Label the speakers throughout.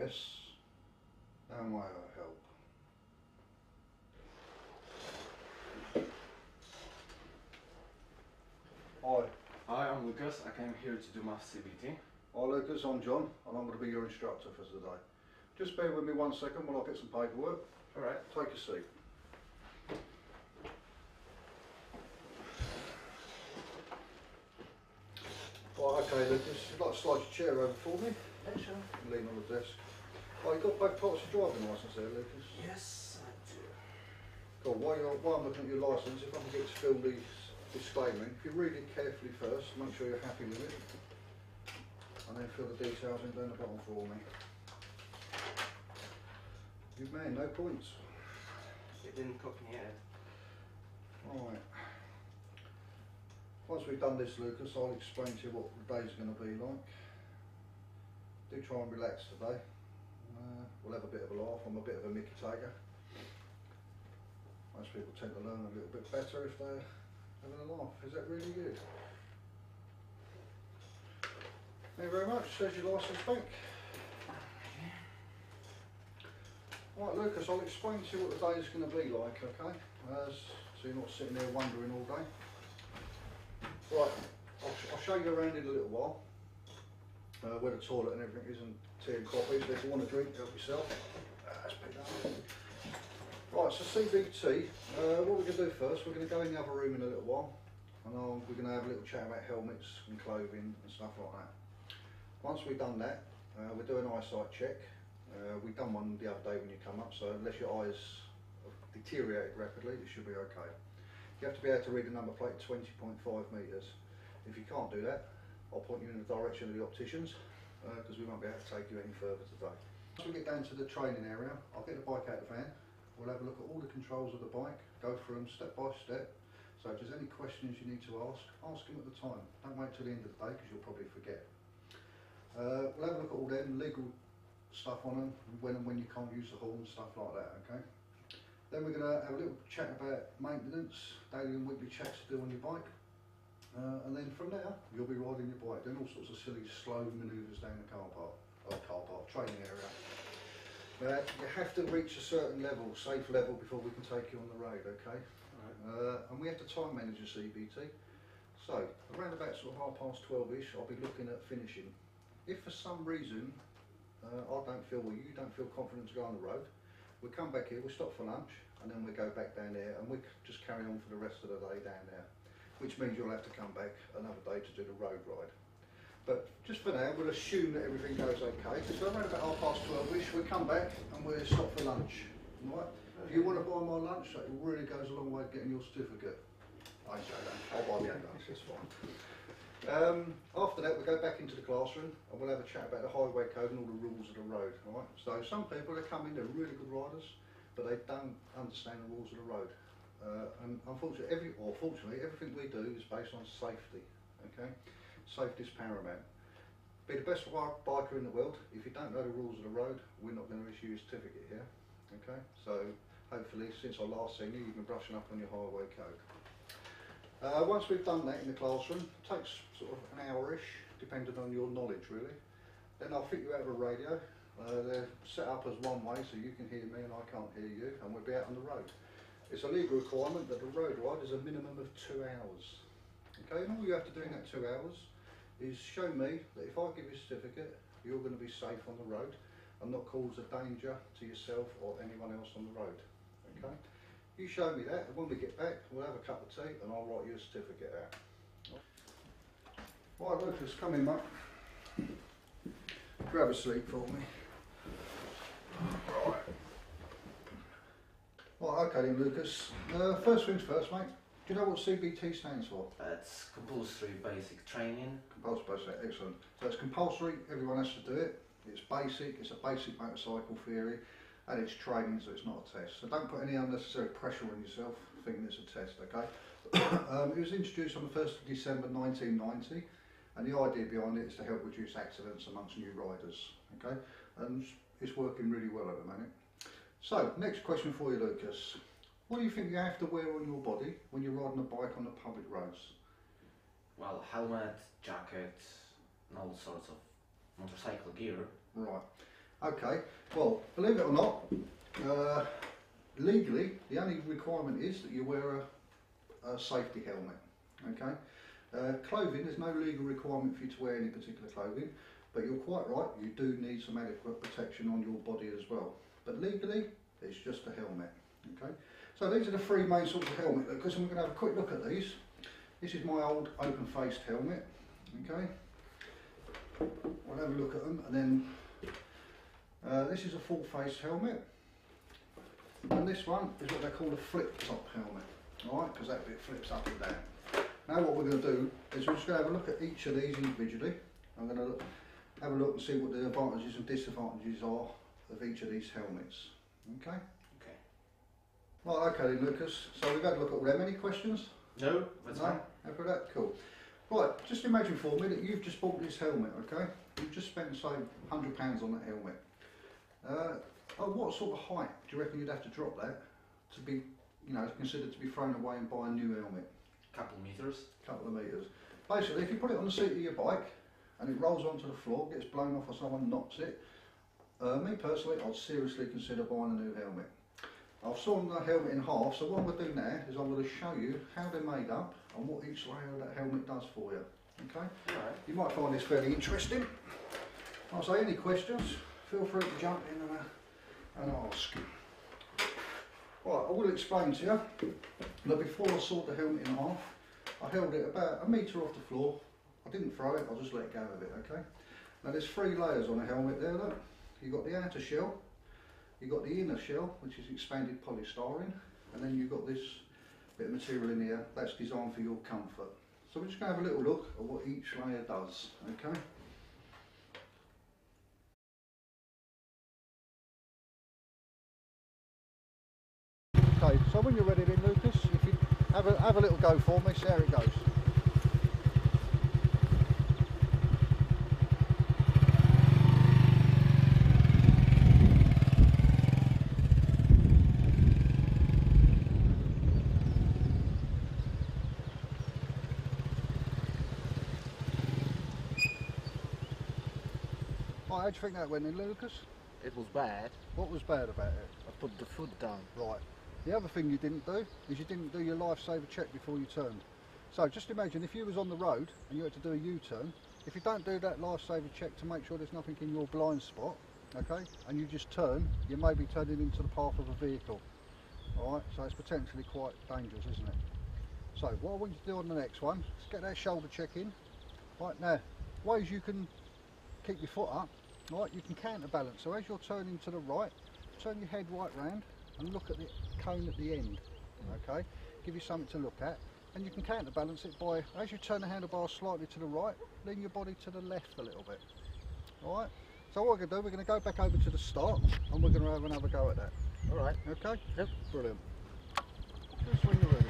Speaker 1: Yes. How may I help? Hi.
Speaker 2: Hi, I'm Lucas. I came here to do my CBT.
Speaker 1: Hi Lucas, I'm John and I'm going to be your instructor for today. Just bear with me 1 second while I get some paperwork.
Speaker 2: Alright.
Speaker 1: Take a seat. Right, okay Lucas, you'd like to slide your chair over for me?
Speaker 2: Yeah, sure.
Speaker 1: Lean on the desk. Oh, you've got both parts of your driving licence there, Lucas?
Speaker 2: Yes, I do.
Speaker 1: Cool, while I'm looking at your licence, if I can get to fill the disclaimer, if you read it carefully first, make sure you're happy with it, and then fill the details in down the bottom for me. Good man, no points.
Speaker 2: It didn't cook me yet.
Speaker 1: Alright. Once we've done this, Lucas, I'll explain to you what the day's going to be like. Do try and relax today. We'll have a bit of a laugh. I'm a bit of a mickey taker. Most people tend to learn a little bit better if they're having a laugh. Is that really good? Thank you very much. Says your licence back. Right, Lucas, I'll explain to you what the day is going to be like, okay? So you're not sitting there wondering all day. Right, I'll show you around in a little while. Where the toilet and everything is, and tea and coffee, so if you want a drink, help yourself. Let's pick that up. Right, so CBT, what we're going to do first, we're going to go in the other room in a little while, and we're going to have a little chat about helmets and clothing and stuff like that. Once we've done that, we'll do an eyesight check. We've done one the other day when you come up, so unless your eyes have deteriorated rapidly, it should be okay. You have to be able to read the number plate at 20.5 metres. If you can't do that, I'll point you in the direction of the opticians, because we won't be able to take you any further today. Once we get down to the training area, I'll get the bike out of the van, we'll have a look at all the controls of the bike, go through them step by step, so if there's any questions you need to ask them at the time. Don't wait till the end of the day, because you'll probably forget. We'll have a look at all them legal stuff on them, when and when you can't use the horn, stuff like that, okay? Then we're going to have a little chat about maintenance, daily and weekly checks to do on your bike. And then from there, you'll be riding your bike, doing all sorts of silly, slow manoeuvres down the training area. You have to reach a certain level, safe level, before we can take you on the road, okay? Right. And we have to time manage a CBT. So, around about sort of 12:30ish, I'll be looking at finishing. If for some reason, I don't feel, well, you don't feel confident to go on the road, we'll come back here, we'll stop for lunch, and then we'll go back down there, and we'll just carry on for the rest of the day down there. Which means you'll have to come back another day to do the road ride. But just for now, we'll assume that everything goes okay. So around about 12:30ish, we'll come back and we'll stop for lunch. Right? If you want to buy my lunch, that really goes a long way to getting your certificate. I say that. I'll buy my lunch, it's fine. After that, we'll go back into the classroom and we'll have a chat about the highway code and all the rules of the road. Right? So some people that come in, they're really good riders, but they don't understand the rules of the road. And unfortunately, fortunately, everything we do is based on safety. Okay, safety is paramount. Be the best biker in the world. If you don't know the rules of the road, we're not going to issue you a certificate here. Okay, so hopefully, since I last seen you, you've been brushing up on your highway code. Once we've done that in the classroom, it takes sort of an hour-ish, depending on your knowledge, really. Then I'll fit you out of a radio. They're set up as one way, so you can hear me and I can't hear you, and we'll be out on the road. It's a legal requirement that the road ride is a minimum of 2 hours. Okay, and all you have to do in that 2 hours is show me that if I give you a certificate, you're going to be safe on the road and not cause a danger to yourself or anyone else on the road. Okay, you show me that, and when we get back, we'll have a cup of tea and I'll write you a certificate out. Right, Lucas, come in, mate. Grab a seat for me. Right. Right, okay then, Lucas. First things first, mate. Do you know what CBT stands for?
Speaker 2: It's compulsory basic training.
Speaker 1: Compulsory basic, excellent. So it's compulsory, everyone has to do it. It's basic, it's a basic motorcycle theory, and it's training, so it's not a test. So don't put any unnecessary pressure on yourself thinking it's a test, okay? It was introduced on the 1st of December 1990, and the idea behind it is to help reduce accidents amongst new riders, okay? And it's working really well at the minute. So, next question for you, Lucas. What do you think you have to wear on your body when you're riding a bike on the public roads?
Speaker 2: Well, helmet, jacket, and all sorts of motorcycle gear.
Speaker 1: Right. Okay, well, believe it or not, legally, the only requirement is that you wear a safety helmet, okay? Clothing, there's no legal requirement for you to wear any particular clothing, but you're quite right, you do need some adequate protection on your body as well. But legally, it's just a helmet, okay? So these are the three main sorts of helmet, because we're going to have a quick look at these. This is my old open-faced helmet, okay? We'll have a look at them, and then this is a full-faced helmet, and this one is what they call a flip-top helmet, alright, because that bit flips up and down. Now what we're going to do is we're just going to have a look at each of these individually. I'm going to have a look and see what the advantages and disadvantages are of each of these helmets, okay?
Speaker 2: Okay.
Speaker 1: Right, okay then Lucas, so we've had a look at all them. Any questions?
Speaker 2: No, that's fine.
Speaker 1: After that, cool. Right, just imagine for me that you've just bought this helmet, okay? You've just spent, say, £100 on that helmet. What sort of height do you reckon you'd have to drop that to be, you know, considered to be thrown away and buy a new helmet?
Speaker 2: Couple meters.
Speaker 1: Couple of metres. Basically, if you put it on the seat of your bike and it rolls onto the floor, gets blown off or someone knocks it, me personally, I'd seriously consider buying a new helmet. I've sawn the helmet in half, so what I'm going to do now is I'm going to show you how they're made up and what each layer of that helmet does for you. Okay?
Speaker 2: Alright.
Speaker 1: You might find this fairly interesting. I'll say any questions, feel free to jump in and ask. Right, I will explain to you that before I sawed the helmet in half, I held it about a metre off the floor. I didn't throw it, I just let go of it, okay? Now there's three layers on a helmet there, look. You've got the outer shell, you've got the inner shell, which is expanded polystyrene, and then you've got this bit of material in here that's designed for your comfort. So we're just going to have a little look at what each layer does, okay? Okay, so when you're ready then Lucas, if you have a little go for me, see how it goes. Right, how do you think that went in, Lucas?
Speaker 3: It was bad.
Speaker 1: What was bad about it?
Speaker 3: I put the foot down.
Speaker 1: Right. The other thing you didn't do is you didn't do your lifesaver check before you turned. So just imagine if you was on the road and you had to do a U-turn, if you don't do that lifesaver check to make sure there's nothing in your blind spot, okay, and you just turn, you may be turning into the path of a vehicle. Alright, so it's potentially quite dangerous, isn't it? So what I want you to do on the next one is get that shoulder check in. Right, now, ways you can keep your foot up, right, you can counterbalance. So as you're turning to the right, turn your head right round and look at the cone at the end, okay? Give you something to look at, and you can counterbalance it by, as you turn the handlebar slightly to the right, lean your body to the left a little bit. Alright, so what we're going to do, we're going to go back over to the start and we're going to have another go at that.
Speaker 3: Alright.
Speaker 1: Okay?
Speaker 3: Yep.
Speaker 1: Brilliant. Just when you're ready.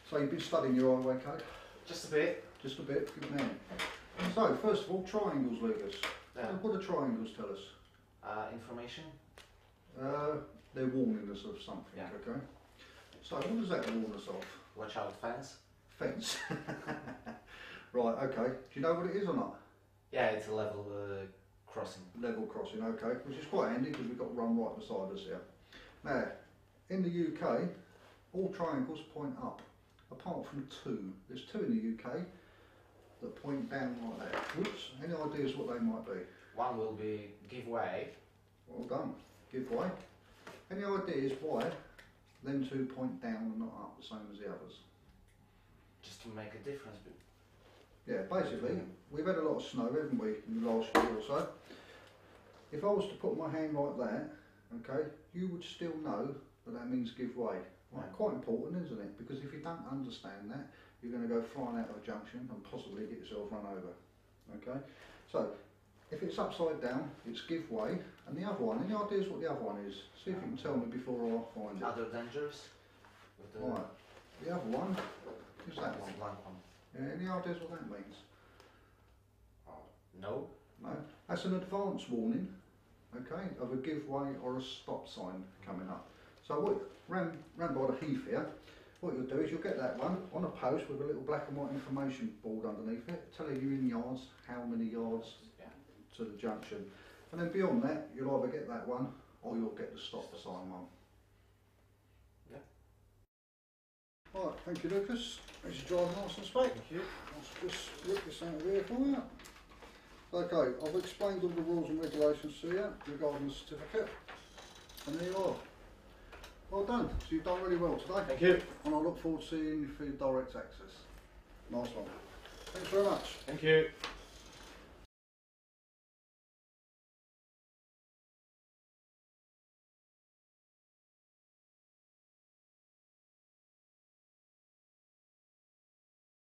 Speaker 1: So you've been studying your highway code?
Speaker 2: Just a bit.
Speaker 1: Just a bit, good man. So first of all, triangles, Lucas.
Speaker 2: Yeah.
Speaker 1: What do triangles tell us?
Speaker 2: Information.
Speaker 1: They're warning us of something,
Speaker 2: Yeah.
Speaker 1: okay? So what does that warn us of?
Speaker 2: Watch out, fence.
Speaker 1: Fence. Right, okay. Do you know what it is or not?
Speaker 2: Yeah, it's a level crossing.
Speaker 1: Level crossing, okay. Which is quite handy because we've got run right beside us here. Now, in the UK, all triangles point up, apart from two. There's two in the UK that point down like that. Whoops, any ideas what they might be?
Speaker 2: One will be give way.
Speaker 1: Well done. Give way. Any ideas why them two point down and not up the same as the others?
Speaker 2: Just to make a difference.
Speaker 1: Yeah, basically, we've had a lot of snow, haven't we, in the last year or so. If I was to put my hand like that, okay, you would still know that that means give way. Right,
Speaker 2: Yeah.
Speaker 1: quite important, isn't it? Because if you don't understand that, you're going to go flying out of a junction and possibly get yourself run over. Okay, so if it's upside down, it's give way, and the other one. Any ideas what the other one is? See if you can tell me before I find it.
Speaker 2: Other dangers. With the
Speaker 1: Right, the other one is that one.
Speaker 2: blank one.
Speaker 1: Yeah, any ideas what that means?
Speaker 2: No.
Speaker 1: No, that's an advance warning, okay, of a give way or a stop sign coming up. So what, round by the heath here, what you'll do is you'll get that one on a post with a little black and white information board underneath it, telling you in yards how many yards to the junction. And then beyond that, you'll either get that one or you'll get the stop sign one.
Speaker 2: Yeah.
Speaker 1: Right, thank you Lucas. There's your driving licence back.
Speaker 2: Thank you.
Speaker 1: I'll just rip this out of here for you. Okay, I've explained all the rules and regulations to you regarding the certificate, and there you are. Well done, so you've done really well today.
Speaker 2: Thank you.
Speaker 1: And I look forward to seeing you for your direct access. Nice one. Thanks very much.
Speaker 2: Thank you.